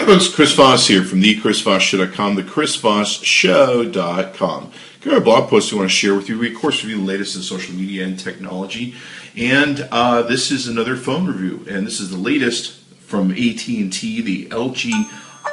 Hi folks, Chris Voss here from thechrisvossshow.com, thechrisvossshow.com. Got a blog post I want to share with you. We, of course, review the latest in social media and technology. And this is another phone review. And this is the latest from AT&T, the LG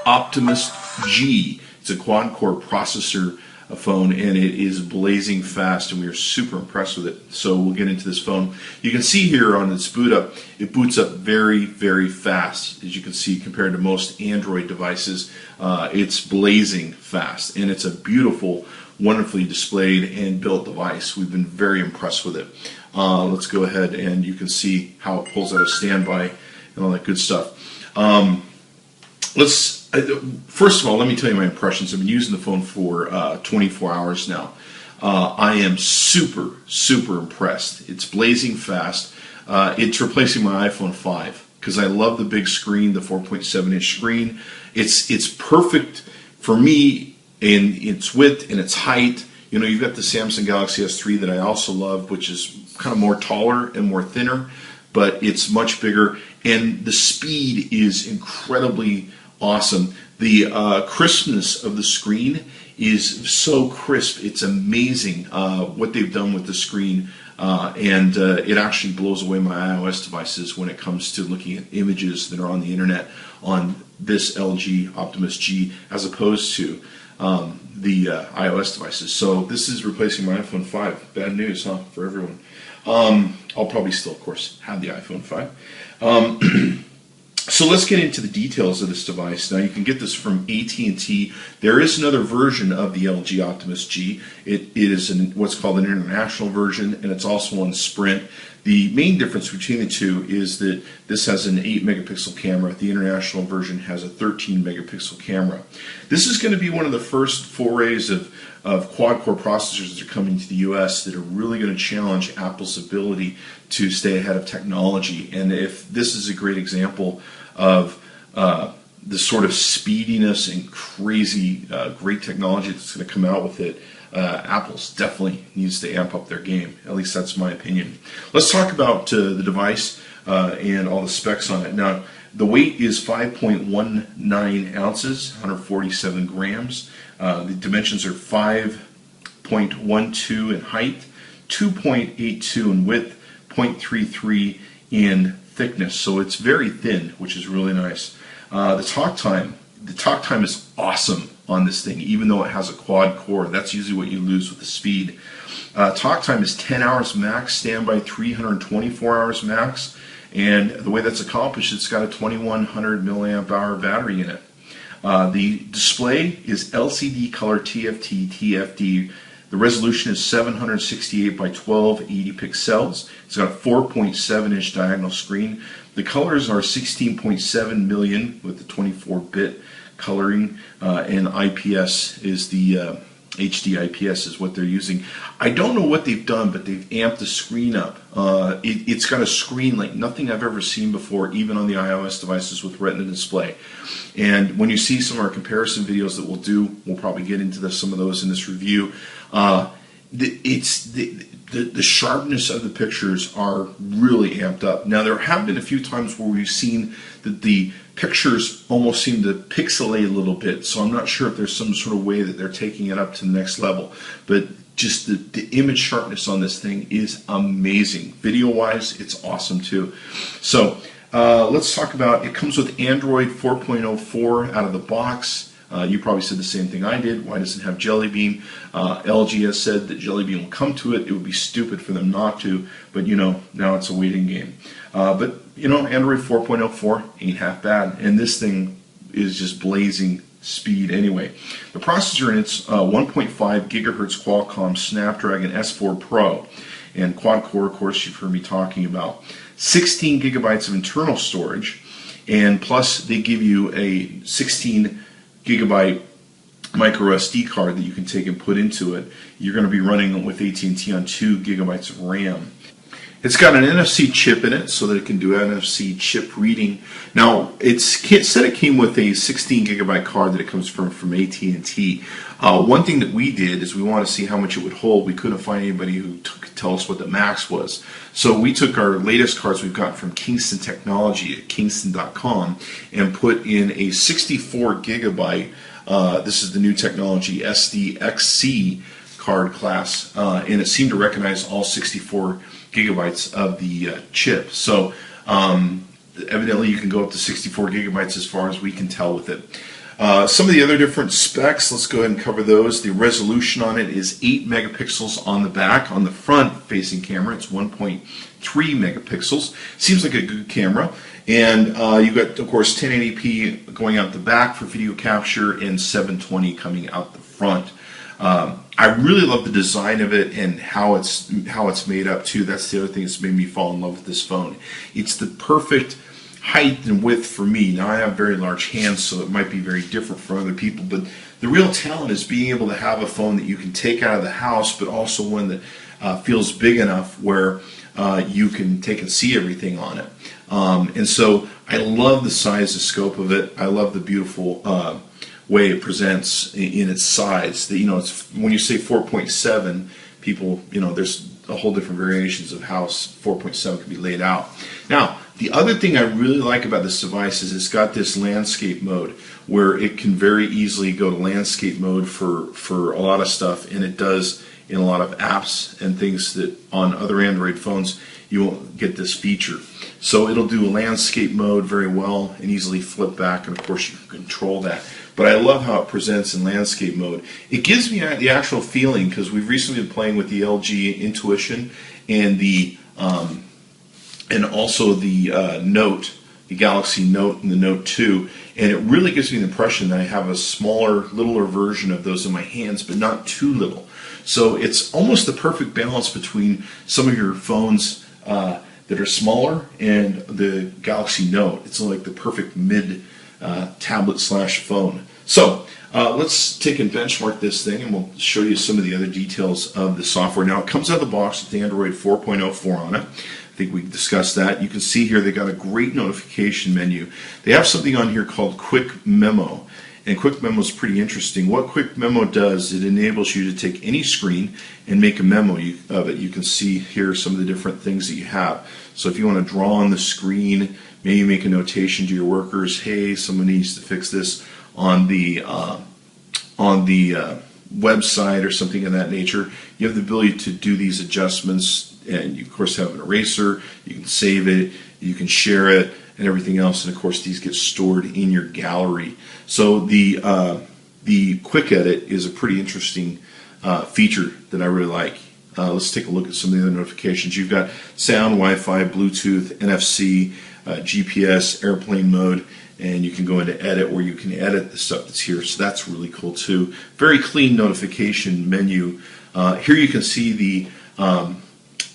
Optimus G. It's a quad-core processor phone, and it is blazing fast, and we are super impressed with it. So we'll get into this phone. You can see here on its boot up, it boots up very, very fast. As you can see, compared to most Android devices, it's blazing fast, and it's a beautiful, wonderfully displayed and built device. We've been very impressed with it. Let's go ahead, and you can see how it pulls out of standby and all that good stuff. First of all, let me tell you my impressions. I've been using the phone for 24 hours now. I am super, super impressed. It's blazing fast. It's replacing my iPhone 5 because I love the big screen, the 4.7-inch screen. It's perfect for me in its width and its height. You know, you've got the Samsung Galaxy S3 that I also love, which is kind of more taller and more thinner, but it's much bigger, and the speed is incredibly awesome. The crispness of the screen is so crisp. It's amazing what they've done with the screen, and it actually blows away my iOS devices when it comes to looking at images that are on the internet on this LG Optimus G as opposed to the iOS devices. So this is replacing my iPhone 5. Bad news, huh, for everyone. I'll probably still, of course, have the iPhone 5. So let's get into the details of this device. Now, you can get this from AT&T. There is another version of the LG Optimus G. It is what's called an international version, and it's also on Sprint. The main difference between the two is that this has an 8-megapixel camera. The international version has a 13-megapixel camera. This is going to be one of the first forays of quad-core processors that are coming to the U.S. that are really going to challenge Apple's ability to stay ahead of technology. And if this is a great example of the sort of speediness and crazy great technology that's going to come out with it, Apple's definitely needs to amp up their game. At least that's my opinion. Let's talk about the device and all the specs on it. Now, the weight is 5.19 ounces, 147 grams. The dimensions are 5.12 in height, 2.82 in width, 0.33 in thickness. So it's very thin, which is really nice. The talk time is awesome on this thing, even though it has a quad core. That's usually what you lose with the speed. Talk time is 10 hours max, standby 324 hours max, and the way that's accomplished, it's got a 2100 milliamp hour battery in it. The display is LCD color TFT. The resolution is 768 by 1280 pixels. It's got a 4.7-inch diagonal screen. The colors are 16.7 million with the 24-bit coloring, and IPS is the HD IPS is what they're using. I don't know what they've done, but they've amped the screen up. It's got a screen like nothing I've ever seen before, even on the iOS devices with Retina display. And when you see some of our comparison videos that we'll do, we'll probably get into some of those in this review. The sharpness of the pictures are really amped up. Now, there have been a few times where we've seen that the pictures almost seem to pixelate a little bit, so I'm not sure if there's some sort of way that they're taking it up to the next level. But just the image sharpness on this thing is amazing. Video-wise, it's awesome too. So let's talk about, it comes with Android 4.04 out of the box. You probably said the same thing I did. Why doesn't it have Jelly Bean? LG has said that Jelly Bean will come to it. It would be stupid for them not to, but you know, now it's a waiting game. But you know, Android 4.04 ain't half bad, and this thing is just blazing speed anyway. The processor in it's 1.5 gigahertz Qualcomm Snapdragon S4 Pro, and quad core, of course, you've heard me talking about. 16 gigabytes of internal storage, and plus they give you a 16 gigabyte micro SD card that you can take and put into it. You're going to be running with AT&T on 2 gigabytes of RAM. It's got an NFC chip in it so that it can do NFC chip reading. Now, it said it came with a 16 gigabyte card that it comes from AT&T. One thing that we did is we wanted to see how much it would hold. We couldn't find anybody who could tell us what the max was. So we took our latest cards we've got from Kingston Technology at amzn.to and put in a 64 gigabyte, this is the new technology, SDXC card class, and it seemed to recognize all 64 gigabytes of the chip. So evidently you can go up to 64 gigabytes as far as we can tell with it. Some of the other different specs, let's go ahead and cover those. The resolution on it is 8 megapixels on the back. On the front facing camera, it's 1.3 megapixels. Seems like a good camera. And you've got, of course, 1080p going out the back for video capture and 720 coming out the front. I really love the design of it and how it's made up too. That's the other thing that's made me fall in love with this phone. It's the perfect height and width for me. Now I have very large hands, so it might be very different for other people, but the real talent is being able to have a phone that you can take out of the house, but also one that feels big enough where you can take and see everything on it. And so I love the size and scope of it. I love the beautiful way it presents in its size. It's, when you say 4.7, people, there's a whole different variations of how 4.7 can be laid out. Now, the other thing I really like about this device is it's got this landscape mode where it can very easily go to landscape mode for a lot of stuff, and it does in a lot of apps and things that on other Android phones you won't get this feature. So it'll do a landscape mode very well and easily flip back, and of course you can control that. But I love how it presents in landscape mode. It gives me the actual feeling, because we've recently been playing with the LG Intuition and the and also the Note, the Galaxy Note and the Note 2, and it really gives me the impression that I have a smaller, littler version of those in my hands, but not too little. So it's almost the perfect balance between some of your phones that are smaller and the Galaxy Note. It's like the perfect mid tablet slash phone. So let's take and benchmark this thing, and we'll show you some of the other details of the software. Now, it comes out of the box with the Android 4.04 on it. I think we discussed that. You can see here they got a great notification menu. They have something on here called Quick Memo. And Quick Memo is pretty interesting. What Quick Memo does, it enables you to take any screen and make a memo of it. You can see here some of the different things that you have. So if you want to draw on the screen, maybe make a notation to your workers, hey, someone needs to fix this on the website or something of that nature. You have the ability to do these adjustments, and you of course have an eraser. You can save it, you can share it, and everything else. And of course, these get stored in your gallery. So the Quick Edit is a pretty interesting feature that I really like. Let's take a look at some of the other notifications. You've got sound, Wi-Fi, Bluetooth, NFC, GPS, airplane mode, and you can go into edit where you can edit the stuff that's here. So that's really cool too. Very clean notification menu. Here you can see the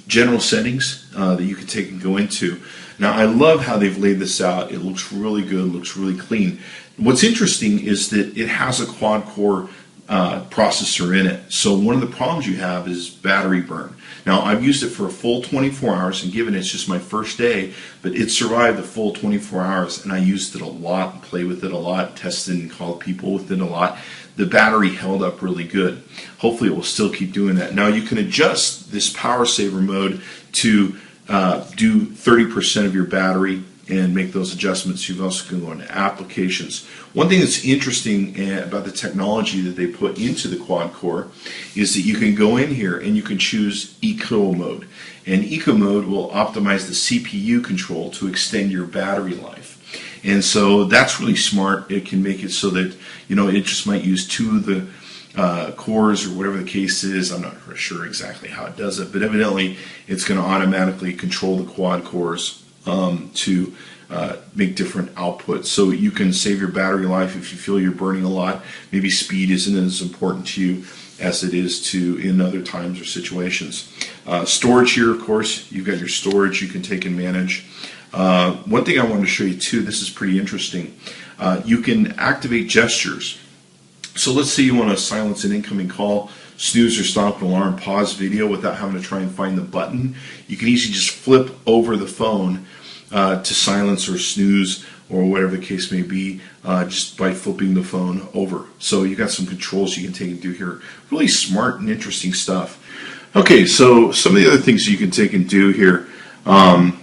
general settings that you can take and go into. Now, I love how they've laid this out. It looks really good, looks really clean. What's interesting is that it has a quad-core processor in it. So one of the problems you have is battery burn. Now, I've used it for a full 24 hours, and given it's just my first day, but it survived the full 24 hours, and I used it a lot, played with it a lot, tested and called people with it a lot. The battery held up really good. Hopefully it will still keep doing that. Now, you can adjust this power saver mode to do 30% of your battery and make those adjustments. You also can go into applications. One thing that's interesting about the technology that they put into the quad core is that you can go in here and you can choose Eco Mode. And Eco Mode will optimize the CPU control to extend your battery life. And so that's really smart. It can make it so that, it just might use 2 of the cores or whatever the case is. I'm not sure exactly how it does it, but evidently it's going to automatically control the quad cores to make different outputs. So you can save your battery life if you feel you're burning a lot. Maybe speed isn't as important to you as it is to in other times or situations. Storage here, of course, you've got your storage you can take and manage. One thing I wanted to show you too, this is pretty interesting. You can activate gestures. So let's say you want to silence an incoming call snooze or stop an alarm, pause video without having to try and find the button. You can easily just flip over the phone to silence or snooze or whatever the case may be, just by flipping the phone over. So you got some controls you can take and do here. Really smart and interesting stuff. Okay, so some of the other things you can take and do here,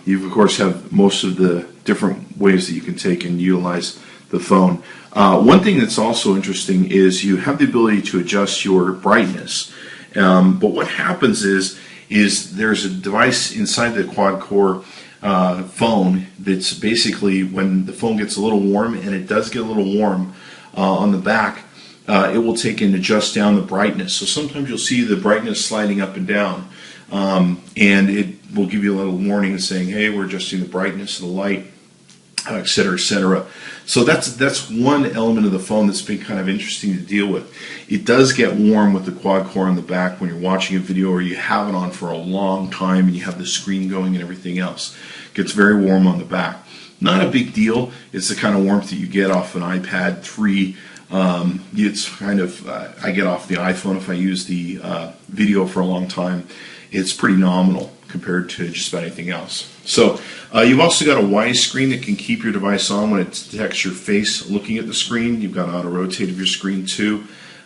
you of course have most of the different ways that you can take and utilize the phone. One thing that's also interesting is you have the ability to adjust your brightness. But what happens is there's a device inside the quad-core phone that's basically, when the phone gets a little warm, and it does get a little warm on the back, it will take and adjust down the brightness. So sometimes you'll see the brightness sliding up and down, and it will give you a little warning saying, hey, we're adjusting the brightness of the light, et cetera, et cetera. So that's one element of the phone that's been kind of interesting to deal with. It does get warm with the quad core on the back when you're watching a video or you have it on for a long time and you have the screen going and everything else. It gets very warm on the back. Not a big deal. It's the kind of warmth that you get off an iPad 3. It's kind of, I get off the iPhone if I use the video for a long time. It's pretty nominal compared to just about anything else. So you've also got a wise screen that can keep your device on when it detects your face looking at the screen. You've got auto rotate of your screen too.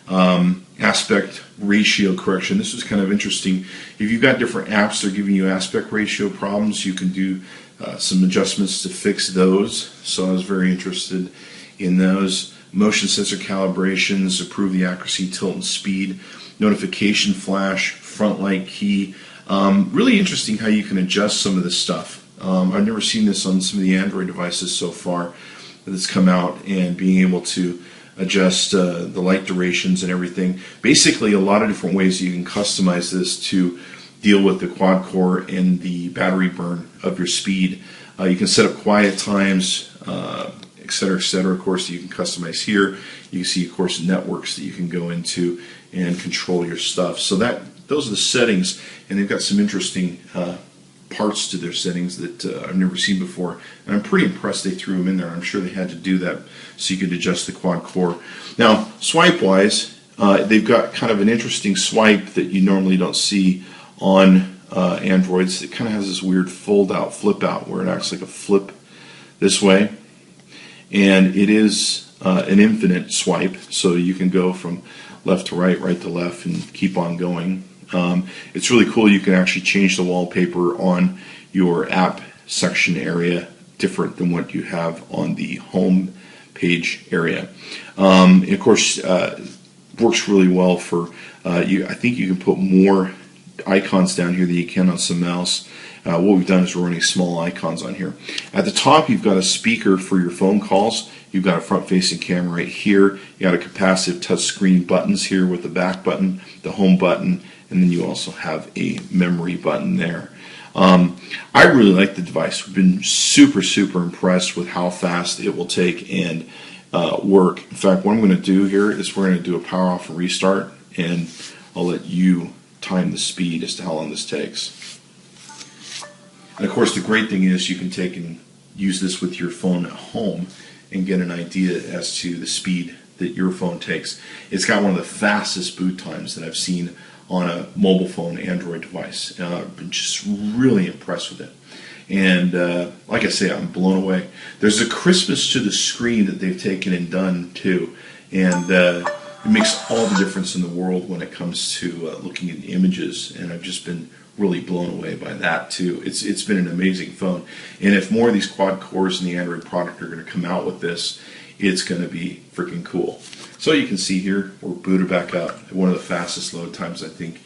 Aspect ratio correction. This is kind of interesting. If you've got different apps that are giving you aspect ratio problems, you can do some adjustments to fix those. So I was very interested in those. Motion sensor calibrations, improve the accuracy, tilt, and speed. Notification flash, front light key. Really interesting how you can adjust some of this stuff. I've never seen this on some of the Android devices so far that's come out, and being able to adjust the light durations and everything. Basically, a lot of different ways you can customize this to deal with the quad core and the battery burn of your speed. You can set up quiet times, et cetera, et cetera. Of course, you can customize here. You can see, of course, networks that you can go into and control your stuff. So those are the settings, and they've got some interesting parts to their settings that I've never seen before. And I'm pretty impressed they threw them in there. I'm sure they had to do that so you could adjust the quad core. Now, swipe-wise, they've got kind of an interesting swipe that you normally don't see on Androids. It kind of has this weird fold-out, flip-out, where it acts like a flip this way. And it is an infinite swipe, so you can go from left to right, right to left, and keep on going. It's really cool. You can actually change the wallpaper on your app section area different than what you have on the home page area. Of course, works really well for I think you can put more icons down here than you can on some mouse. What we've done is we're running small icons on here. At the top, you've got a speaker for your phone calls. You've got a front-facing camera right here. You got a capacitive touchscreen buttons here with the back button, the home button, and then you also have a memory button there. I really like the device. We've been super, super impressed with how fast it will take and work. In fact, what I'm going to do here is we're going to do a power off and restart, and I'll let you time the speed as to how long this takes. And of course, the great thing is you can take and use this with your phone at home and get an idea as to the speed that your phone takes. It's got one of the fastest boot times that I've seen on a mobile phone Android device. I've been just really impressed with it. And like I say, I'm blown away. There's a crispness to the screen that they've taken and done too. And it makes all the difference in the world when it comes to looking at images. And I've just been really blown away by that too. It's been an amazing phone. And if more of these quad cores in the Android product are going to come out with this, it's going to be freaking cool. So you can see here, we're booted back up. One of the fastest load times, I think,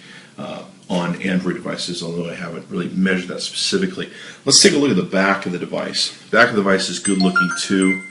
on Android devices, although I haven't really measured that specifically. Let's take a look at the back of the device. The back of the device is good looking too.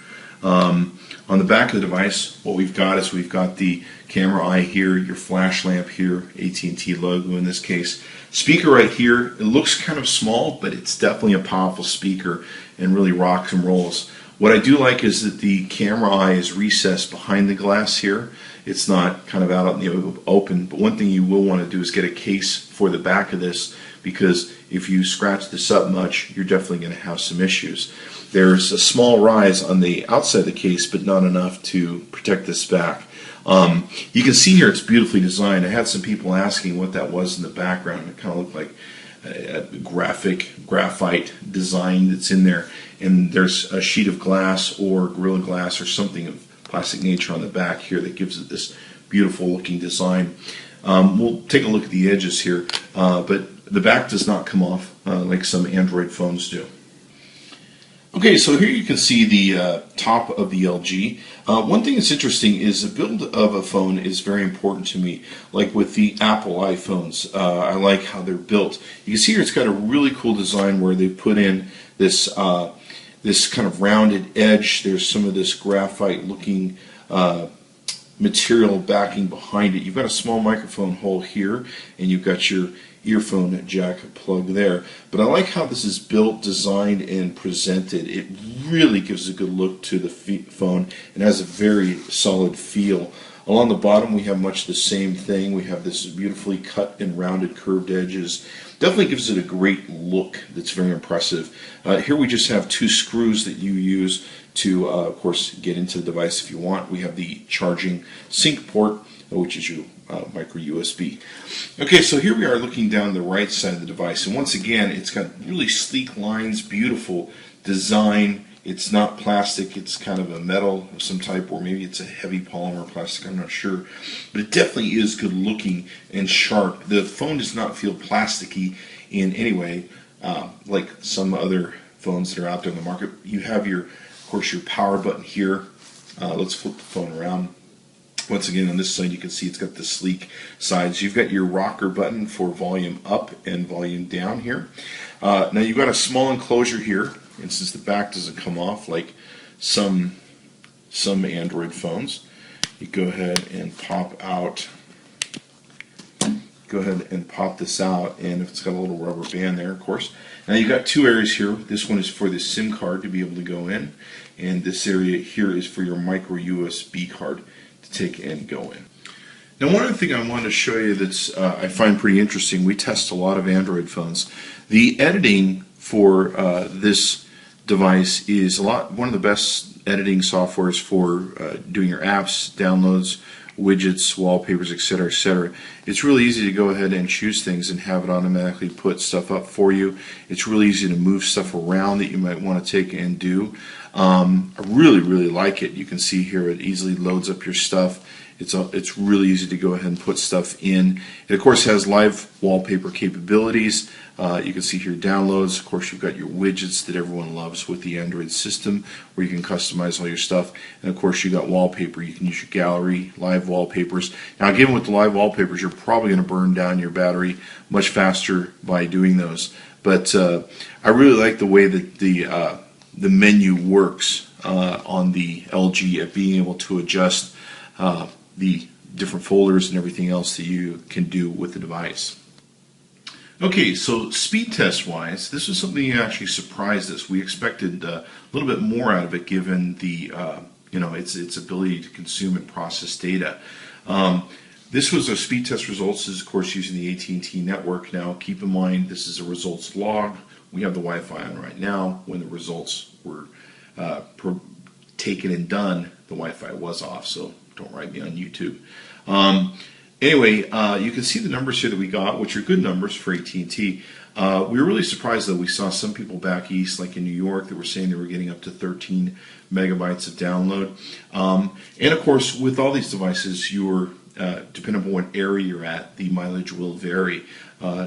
On the back of the device, what we've got is we've got the camera eye here, your flash lamp here, AT&T logo in this case. Speaker right here, it looks kind of small, but it's definitely a powerful speaker and really rocks and rolls. What I do like is that the camera eye is recessed behind the glass here. It's not kind of out in the open, but one thing you will want to do is get a case for the back of this, because if you scratch this up much, you're definitely going to have some issues. There's a small rise on the outside of the case, but not enough to protect this back. You can see here it's beautifully designed. I had some people asking what that was in the background. It kind of looked like a graphite design that's in there. And there's a sheet of glass or Gorilla Glass or something of plastic nature on the back here that gives it this beautiful looking design. We'll take a look at the edges here, but the back does not come off like some Android phones do. Okay, so here you can see the top of the LG. One thing that's interesting is the build of a phone is very important to me. Like with the Apple iPhones, I like how they're built. You can see here it's got a really cool design where they put in this this kind of rounded edge. There's some of this graphite looking material backing behind it. You've got a small microphone hole here, and you've got your earphone jack plug there. But I like how this is built, designed, and presented. It really gives a good look to the phone and has a very solid feel. Along the bottom we have much the same thing. We have this beautifully cut and rounded curved edges. Definitely gives it a great look that's very impressive. Here we just have two screws that you use to, of course, get into the device if you want. We have the charging sync port, which is your micro USB. Okay, so here we are looking down the right side of the device, and once again, it's got really sleek lines, beautiful design. It's not plastic, it's kind of a metal of some type, or maybe it's a heavy polymer plastic, I'm not sure. But it definitely is good looking and sharp. The phone does not feel plasticky in any way, like some other phones that are out there in the market. You have your, of course, your power button here. Let's flip the phone around. Once again, on this side, you can see it's got the sleek sides. You've got your rocker button for volume up and volume down here. Now you've got a small enclosure here, and since the back doesn't come off like some Android phones, you go ahead and pop this out, and it's got a little rubber band there, of course. Now you've got two areas here. This one is for the SIM card to be able to go in, and this area here is for your micro USB card to take and go in. Now, one other thing I wanted to show you that's I find pretty interesting. We test a lot of Android phones. The editing for this device is one of the best editing softwares for doing your apps, downloads, widgets, wallpapers, etc., etc. It's really easy to go ahead and choose things and have it automatically put stuff up for you. It's really easy to move stuff around that you might want to take and do. I really like it. You can see here it easily loads up your stuff. It's really easy to go ahead and put stuff in. It of course has live wallpaper capabilities. You can see here downloads. Of course, you've got your widgets that everyone loves with the Android system, where you can customize all your stuff. And of course, you got wallpaper. You can use your gallery, live wallpapers. Now, given with the live wallpapers, you're probably going to burn down your battery much faster by doing those. But I really like the way that the menu works on the LG at being able to adjust the different folders and everything else that you can do with the device. Okay, so speed test wise, this was something that actually surprised us. We expected a little bit more out of it, given the its ability to consume and process data. This was our speed test results. This is, of course, using the AT&T network. Now, keep in mind, this is a results log. We have the Wi-Fi on right now. When the results were taken and done, the Wi-Fi was off, so don't write me on YouTube. Anyway, you can see the numbers here that we got, which are good numbers for AT&T. We were really surprised that we saw some people back east, like in New York, that were saying they were getting up to 13 megabytes of download. And of course, with all these devices, depending on what area you're at, the mileage will vary.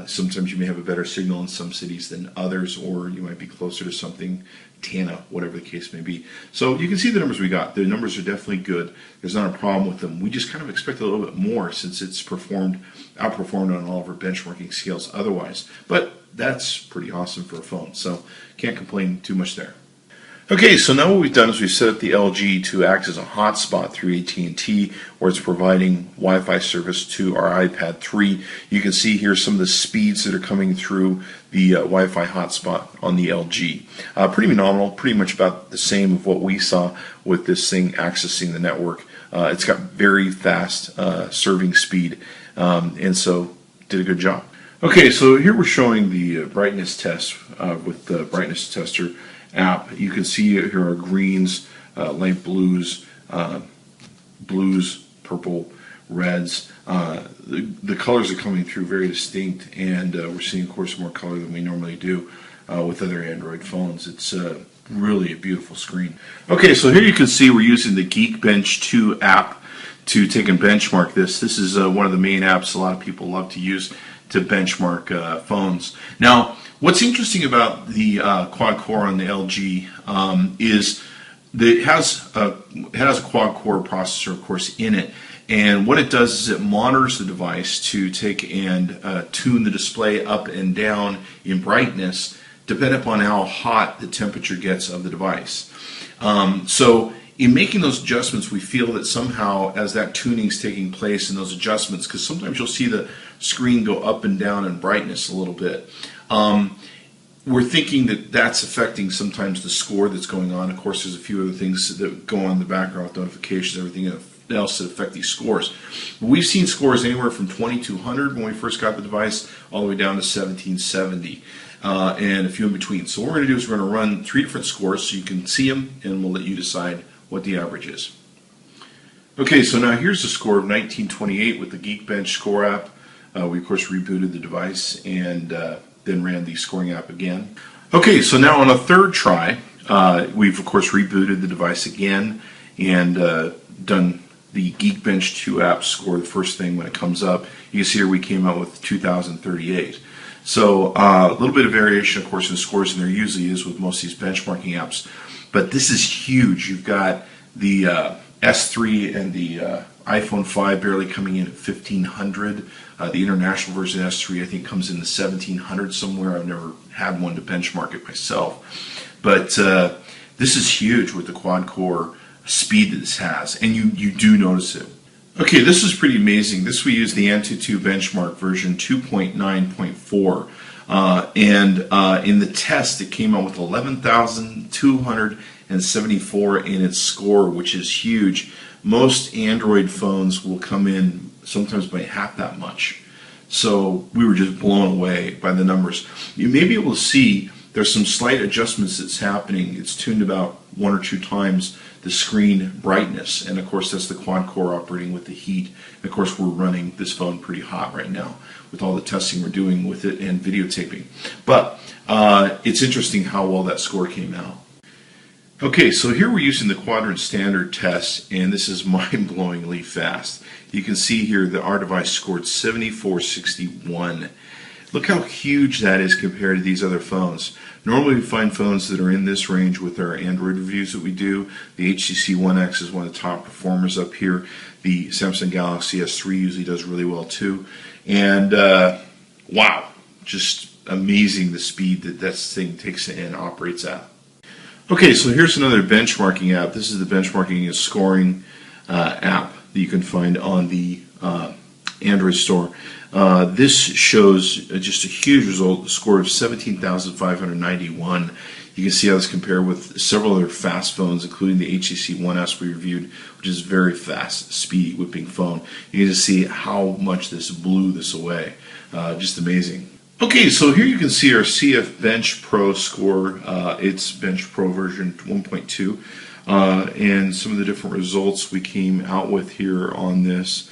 Sometimes you may have a better signal in some cities than others, or you might be closer to something, Tana, whatever the case may be. So you can see the numbers we got. The numbers are definitely good. There's not a problem with them. We just kind of expect a little bit more since it's outperformed on all of our benchmarking scales otherwise. But that's pretty awesome for a phone, so can't complain too much there. Okay, so now what we've done is we've set up the LG to act as a hotspot through AT&T, where it's providing Wi-Fi service to our iPad 3. You can see here some of the speeds that are coming through the Wi-Fi hotspot on the LG. Pretty nominal, pretty much about the same of what we saw with this thing accessing the network. It's got very fast serving speed, and so did a good job. Okay, so here we're showing the brightness test with the brightness tester app. You can see here are greens, light blues, purple, reds. The colors are coming through very distinct, and we're seeing, of course, more color than we normally do with other Android phones. It's really a beautiful screen. Okay, so here you can see we're using the Geekbench 2 app to take and benchmark this. This is one of the main apps a lot of people love to use to benchmark phones. Now, what's interesting about the quad core on the LG is that it has a quad core processor, of course, in it. And what it does is it monitors the device to take and tune the display up and down in brightness, depending upon how hot the temperature gets of the device. So in making those adjustments, we feel that somehow as that tuning is taking place in those adjustments, because sometimes you'll see the screen go up and down in brightness a little bit, we're thinking that that's affecting sometimes the score that's going on. Of course, there's a few other things that go on in the background with notifications, everything else that affect these scores. We've seen scores anywhere from 2200 when we first got the device all the way down to 1770 and a few in between. So what we're going to do is we're going to run 3 different scores so you can see them, and we'll let you decide what the average is. Okay, so now here's the score of 1928 with the Geekbench score app. We of course rebooted the device and then ran the scoring app again. Okay, so now on a third try, we've of course rebooted the device again and done the Geekbench 2 app score the first thing when it comes up. You can see here we came out with 2038. So a little bit of variation, of course, in scores, and there usually is with most of these benchmarking apps. But this is huge. You've got the S3 and the iPhone 5 barely coming in at 1500. The international version of S3 I think comes in the 1700 somewhere. I've never had one to benchmark it myself. But this is huge with the quad core speed that this has, and you do notice it. Okay, this is pretty amazing. This we use the AT&T benchmark version 2.9.4, and in the test it came out with 11,274 in its score, which is huge. Most Android phones will come in sometimes by half that much. So we were just blown away by the numbers. You may be able to see there's some slight adjustments that's happening. It's tuned about 1 or 2 times the screen brightness, and of course that's the quad core operating with the heat. And of course we're running this phone pretty hot right now with all the testing we're doing with it and videotaping. But it's interesting how well that score came out. Okay, so here we're using the quadrant standard test, and this is mind-blowingly fast. You can see here that our device scored 7461. Look how huge that is compared to these other phones. Normally we find phones that are in this range with our Android reviews that we do. The HTC One X is one of the top performers up here. The Samsung Galaxy S3 usually does really well too. And wow, just amazing the speed that this thing takes and operates at. Okay, so here's another benchmarking app. This is the benchmarking and scoring app that you can find on the Android store. This shows just a huge result, a score of 17,591. You can see how this compared with several other fast phones, including the HTC One S we reviewed, which is a very fast, speedy, whipping phone. You can just see how much this blew this away. Just amazing. Okay, so here you can see our CF Bench Pro score. It's Bench Pro version 1.2, and some of the different results we came out with here on this.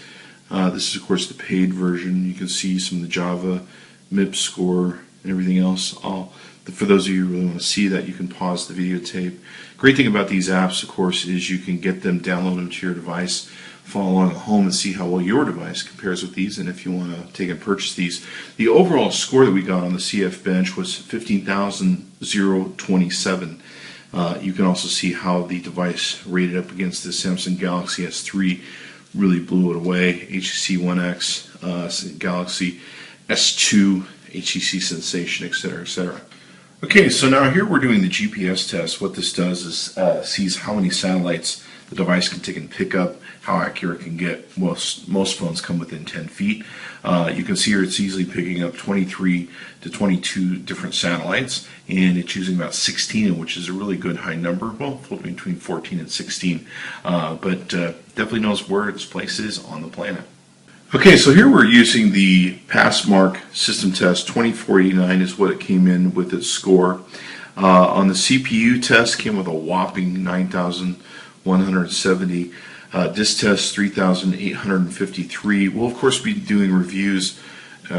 This is, of course, the paid version. You can see some of the Java MIP score and everything else. For those of you who really want to see that, you can pause the videotape. Great thing about these apps, of course, is you can get them, download them to your device, follow along at home and see how well your device compares with these, and if you want to take and purchase these. The overall score that we got on the CF Bench was 15,027. You can also see how the device rated up against the Samsung Galaxy S3 really blew it away. HTC One X, Galaxy S2, HTC Sensation, etc., etc. Okay, so now here we're doing the GPS test. What this does is sees how many satellites the device can take and pick up, how accurate it can get. Most phones come within 10 feet. You can see here it's easily picking up 23 to 22 different satellites, and it's using about 16, which is a really good high number. Well, floating between 14 and 16, but definitely knows where its place is on the planet. Okay, so here we're using the Passmark system test. 2489 is what it came in with its score. On the CPU test, came with a whopping 9,170. Disk test 3,853. We'll of course be doing reviews,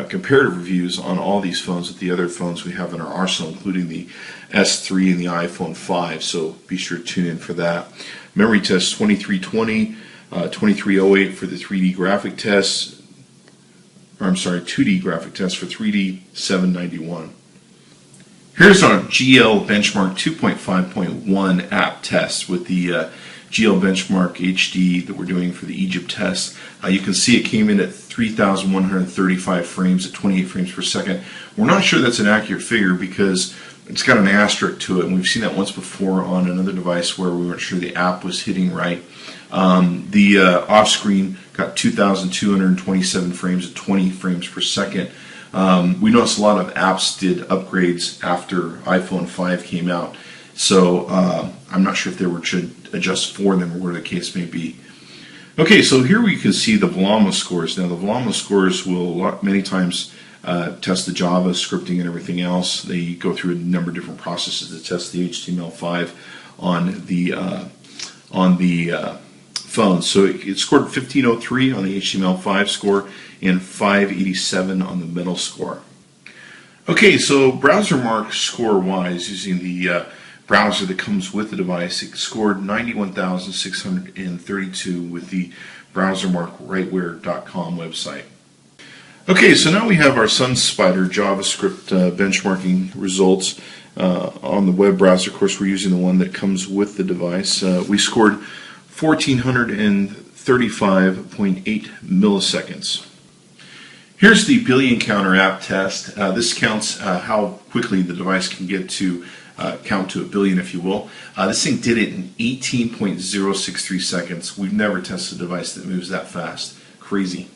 comparative reviews on all these phones with the other phones we have in our arsenal, including the S3 and the iPhone 5. So be sure to tune in for that. Memory test 2320, 2308 for the 3D graphic tests. Or I'm sorry, 2D graphic test for 3D 791. Here's our GL Benchmark 2.5.1 app test with the GL Benchmark HD that we're doing for the Egypt test. You can see it came in at 3,135 frames at 28 frames per second. We're not sure that's an accurate figure because it's got an asterisk to it, and we've seen that once before on another device where we weren't sure the app was hitting right. The off-screen got 2,227 frames at 20 frames per second. We noticed a lot of apps did upgrades after iPhone 5 came out, so I'm not sure if they should adjust for them or where the case may be. Okay, so here we can see the Vilama scores. Now the Vilama scores will many times test the Java scripting and everything else. They go through a number of different processes to test the HTML5 on the phone. So it scored 1503 on the HTML5 score and 587 on the middle score. Okay, so browser mark score-wise, using the browser that comes with the device, it scored 91,632 with the browsermarkrightwhere.com website. Okay, so now we have our SunSpider JavaScript benchmarking results on the web browser. Of course, we're using the one that comes with the device. We scored 1,435.8 milliseconds. Here's the billion counter app test. This counts how quickly the device can get to count to a billion, if you will. This thing did it in 18.063 seconds. We've never tested a device that moves that fast. Crazy.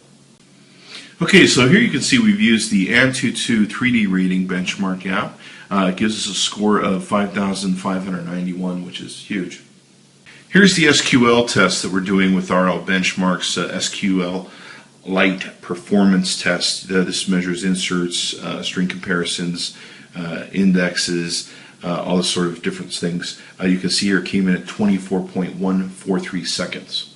Okay, so here you can see we've used the AT&T 3D rating benchmark app. It gives us a score of 5,591, which is huge. Here's the SQL test that we're doing with RL Benchmark's SQL Lite performance test. This measures inserts, string comparisons, indexes, all this sort of different things. You can see here it came in at 24.143 seconds.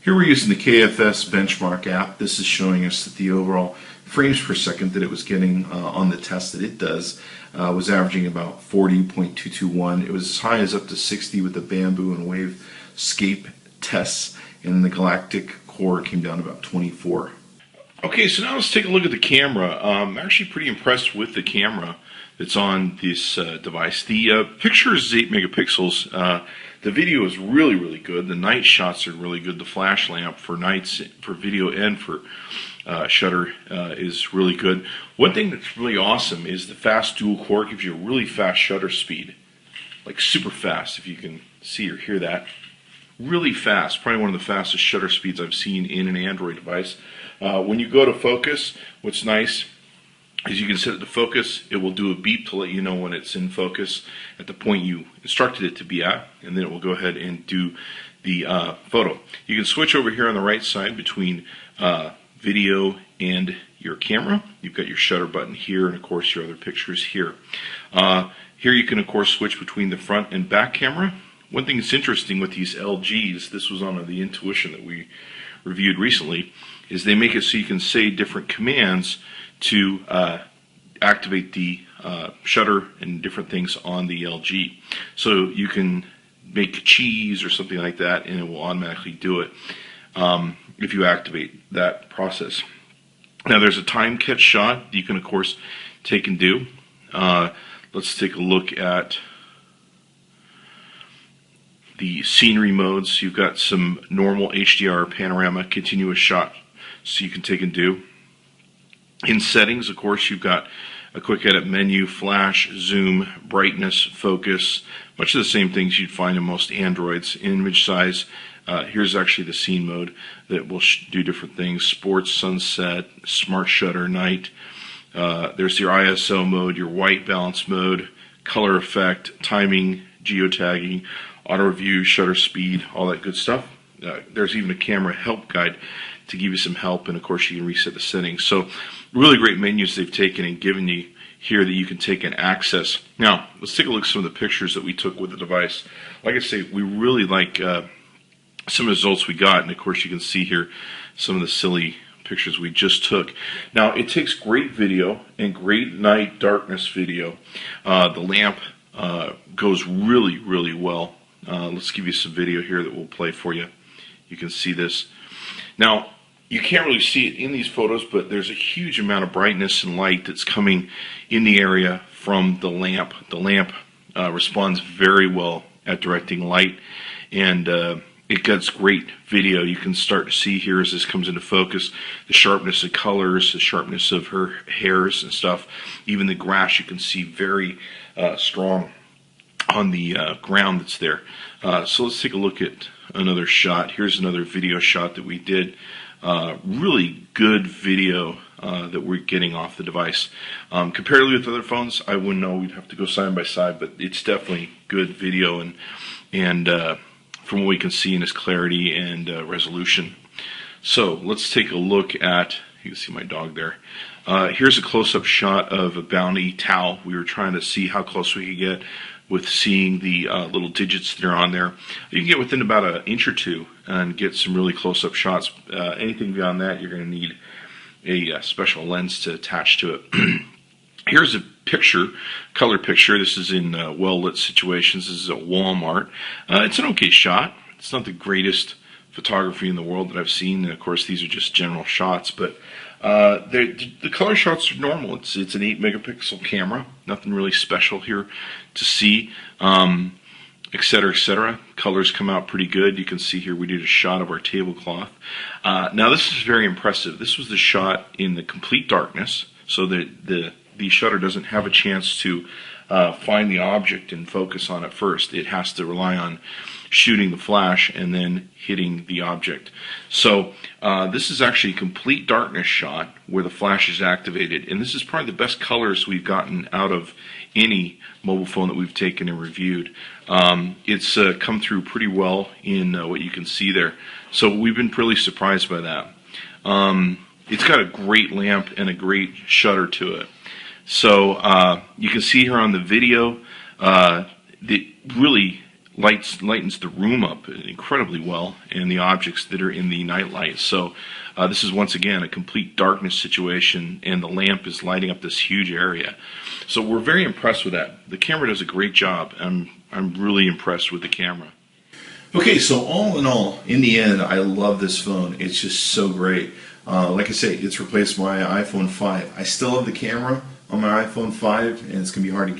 Here we're using the KFS benchmark app. This is showing us that the overall frames per second that it was getting on the test that it does was averaging about 40.221. It was as high as up to 60 with the Bamboo and Wavescape tests, and the Galactic Core came down to about 24. Okay, so now let's take a look at the camera. I'm actually pretty impressed with the camera that's on this device. The picture is 8 megapixels. The video is really, really good. The night shots are really good. The flash lamp for nights, for video and for shutter is really good. One thing that's really awesome is the fast dual core gives you a really fast shutter speed, like super fast, if you can see or hear that. Really fast, probably one of the fastest shutter speeds I've seen in an Android device. When you go to focus, what's nice is you can set it to focus. It will do a beep to let you know when it's in focus at the point you instructed it to be at, and then it will go ahead and do the photo. You can switch over here on the right side between video and your camera. You've got your shutter button here, and of course your other pictures here. Here you can of course switch between the front and back camera. One thing that's interesting with these LGs, this was on the Intuition that we reviewed recently, is they make it so you can say different commands to activate the shutter and different things on the LG. So you can make cheese or something like that, and it will automatically do it if you activate that process. Now there's a time catch shot you can of course take and do. Let's take a look at the scenery modes. You've got some normal HDR panorama continuous shot so you can take and do. In settings, of course, you've got a quick edit menu, flash, zoom, brightness, focus, much of the same things you'd find in most Androids. Image size, here's actually the scene mode that will do different things. Sports, sunset, smart shutter, night. There's your ISO mode, your white balance mode, color effect, timing, geotagging, auto review, shutter speed, all that good stuff. There's even a camera help guide to give you some help, and of course you can reset the settings. So really great menus they've taken and given you here that you can take and access. Now let's take a look at some of the pictures that we took with the device. Like I say, we really like some results we got. And of course you can see here some of the silly pictures we just took. Now it takes great video and great night darkness video. The lamp goes really well. Let's give you some video here that we'll play for you. You can see this. Now you can't really see it in these photos, but there's a huge amount of brightness and light that's coming in the area from the lamp. The lamp responds very well at directing light, and it gets great video. You can start to see here as this comes into focus the sharpness of colors, the sharpness of her hairs and stuff. Even the grass you can see very strong on the ground that's there. So let's take a look at another shot. Here's another video shot that we did. Really good video that we're getting off the device. Comparatively with other phones, I wouldn't know. We'd have to go side by side, but it's definitely good video, and from what we can see in its clarity and resolution. So let's take a look at, you can see my dog there. Here's a close-up shot of a Bounty towel. We were trying to see how close we could get with seeing the little digits that are on there. You can get within about an inch or two and get some really close-up shots. Anything beyond that, you're going to need a special lens to attach to it. Here's a picture, color picture. This is in well-lit situations. This is at Walmart. It's an okay shot. It's not the greatest photography in the world that I've seen. And of course, these are just general shots, but the color shots are normal. It's an 8 megapixel camera. Nothing really special here to see, etc., etc. Colors come out pretty good. You can see here we did a shot of our tablecloth. Now this is very impressive. This was the shot in the complete darkness, so that the shutter doesn't have a chance to find the object and focus on it first. It has to rely on shooting the flash and then hitting the object. So this is actually a complete darkness shot where the flash is activated, and this is probably the best colors we've gotten out of any mobile phone that we've taken and reviewed. It's come through pretty well in what you can see there. So we've been really surprised by that. It's got a great lamp and a great shutter to it. So you can see here on the video, it really lightens the room up incredibly well, and the objects that are in the night light. So this is once again a complete darkness situation, and the lamp is lighting up this huge area. So we're very impressed with that. The camera does a great job. I'm really impressed with the camera. Okay, so all in all, in the end, I love this phone. It's just so great. Like I say, it's replaced my iPhone 5. I still have the camera on my iPhone 5, and it's going to be hard to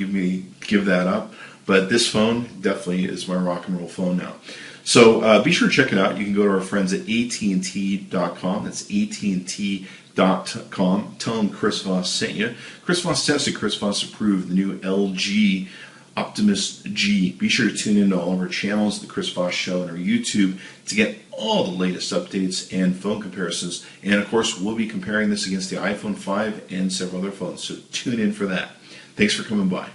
give that up. But this phone definitely is my rock and roll phone now. So be sure to check it out. You can go to our friends at AT&T.com. That's AT&T.com. Tell them Chris Voss sent you. Chris Voss tested, Chris Voss approved the new LG Optimus G. Be sure to tune into all of our channels, the Chris Voss Show, and our YouTube to get all the latest updates and phone comparisons. And of course, we'll be comparing this against the iPhone 5 and several other phones. So tune in for that. Thanks for coming by.